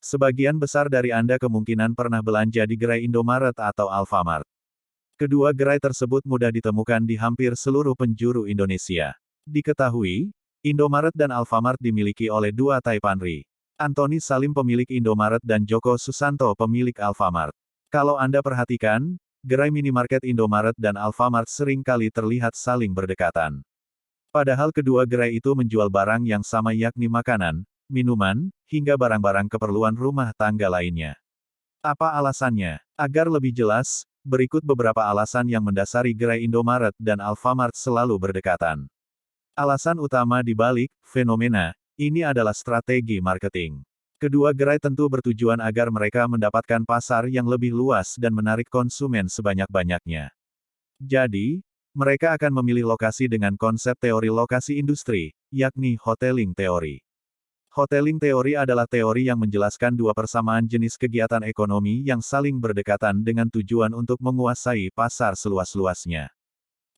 Sebagian besar dari Anda kemungkinan pernah belanja di gerai Indomaret atau Alfamart. Kedua gerai tersebut mudah ditemukan di hampir seluruh penjuru Indonesia. Diketahui, Indomaret dan Alfamart dimiliki oleh dua Taipanri. Antoni Salim pemilik Indomaret dan Joko Susanto pemilik Alfamart. Kalau Anda perhatikan, gerai minimarket Indomaret dan Alfamart sering kali terlihat saling berdekatan. Padahal kedua gerai itu menjual barang yang sama yakni makanan, minuman, hingga barang-barang keperluan rumah tangga lainnya. Apa alasannya? Agar lebih jelas, berikut beberapa alasan yang mendasari gerai Indomaret dan Alfamart selalu berdekatan. Alasan utama di balik fenomena ini adalah strategi marketing. Kedua gerai tentu bertujuan agar mereka mendapatkan pasar yang lebih luas dan menarik konsumen sebanyak-banyaknya. Jadi, mereka akan memilih lokasi dengan konsep teori lokasi industri, yakni hoteling teori. Hoteling teori adalah teori yang menjelaskan dua persamaan jenis kegiatan ekonomi yang saling berdekatan dengan tujuan untuk menguasai pasar seluas-luasnya.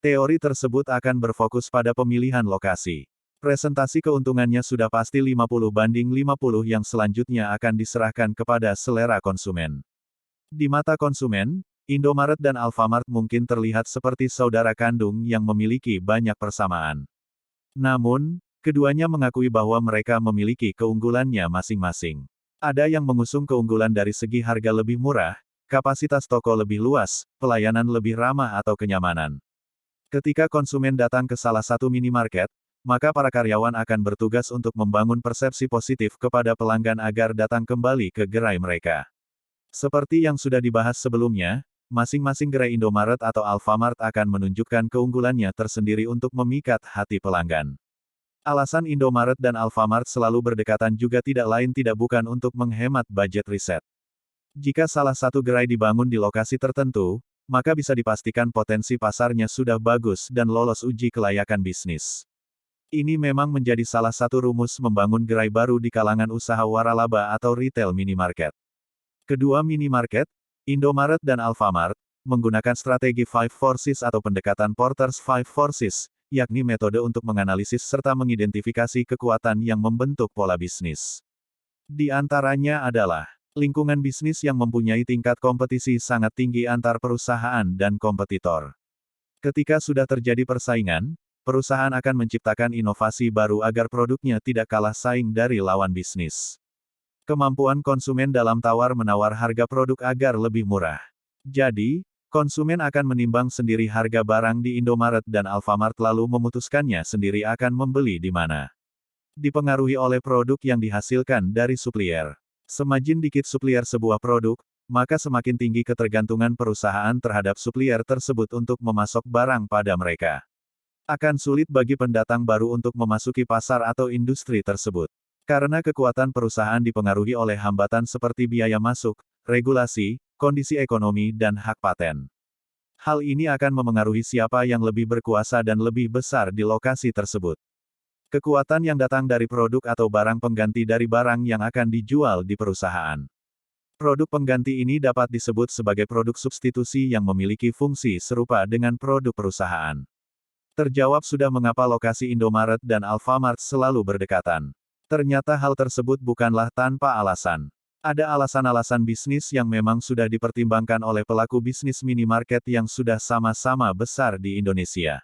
Teori tersebut akan berfokus pada pemilihan lokasi. Presentasi keuntungannya sudah pasti 50/50 yang selanjutnya akan diserahkan kepada selera konsumen. Di mata konsumen, Indomaret dan Alfamart mungkin terlihat seperti saudara kandung yang memiliki banyak persamaan. Namun, keduanya mengakui bahwa mereka memiliki keunggulannya masing-masing. Ada yang mengusung keunggulan dari segi harga lebih murah, kapasitas toko lebih luas, pelayanan lebih ramah atau kenyamanan. Ketika konsumen datang ke salah satu minimarket, maka para karyawan akan bertugas untuk membangun persepsi positif kepada pelanggan agar datang kembali ke gerai mereka. Seperti yang sudah dibahas sebelumnya, masing-masing gerai Indomaret atau Alfamart akan menunjukkan keunggulannya tersendiri untuk memikat hati pelanggan. Alasan Indomaret dan Alfamart selalu berdekatan juga tidak lain tidak bukan untuk menghemat budget riset. Jika salah satu gerai dibangun di lokasi tertentu, maka bisa dipastikan potensi pasarnya sudah bagus dan lolos uji kelayakan bisnis. Ini memang menjadi salah satu rumus membangun gerai baru di kalangan usaha waralaba atau retail minimarket. Kedua minimarket, Indomaret dan Alfamart, menggunakan strategi Five Forces atau pendekatan Porter's Five Forces, yakni metode untuk menganalisis serta mengidentifikasi kekuatan yang membentuk pola bisnis. Di antaranya adalah lingkungan bisnis yang mempunyai tingkat kompetisi sangat tinggi antar perusahaan dan kompetitor. Ketika sudah terjadi persaingan, perusahaan akan menciptakan inovasi baru agar produknya tidak kalah saing dari lawan bisnis. Kemampuan konsumen dalam tawar-menawar harga produk agar lebih murah. Jadi, konsumen akan menimbang sendiri harga barang di Indomaret dan Alfamart lalu memutuskannya sendiri akan membeli di mana. Dipengaruhi oleh produk yang dihasilkan dari supplier. Semakin dikit supplier sebuah produk, maka semakin tinggi ketergantungan perusahaan terhadap supplier tersebut untuk memasok barang pada mereka. Akan sulit bagi pendatang baru untuk memasuki pasar atau industri tersebut. Karena kekuatan perusahaan dipengaruhi oleh hambatan seperti biaya masuk, regulasi, kondisi ekonomi dan hak paten. Hal ini akan memengaruhi siapa yang lebih berkuasa dan lebih besar di lokasi tersebut. Kekuatan yang datang dari produk atau barang pengganti dari barang yang akan dijual di perusahaan. Produk pengganti ini dapat disebut sebagai produk substitusi yang memiliki fungsi serupa dengan produk perusahaan. Terjawab sudah mengapa lokasi Indomaret dan Alfamart selalu berdekatan. Ternyata hal tersebut bukanlah tanpa alasan. Ada alasan-alasan bisnis yang memang sudah dipertimbangkan oleh pelaku bisnis minimarket yang sudah sama-sama besar di Indonesia.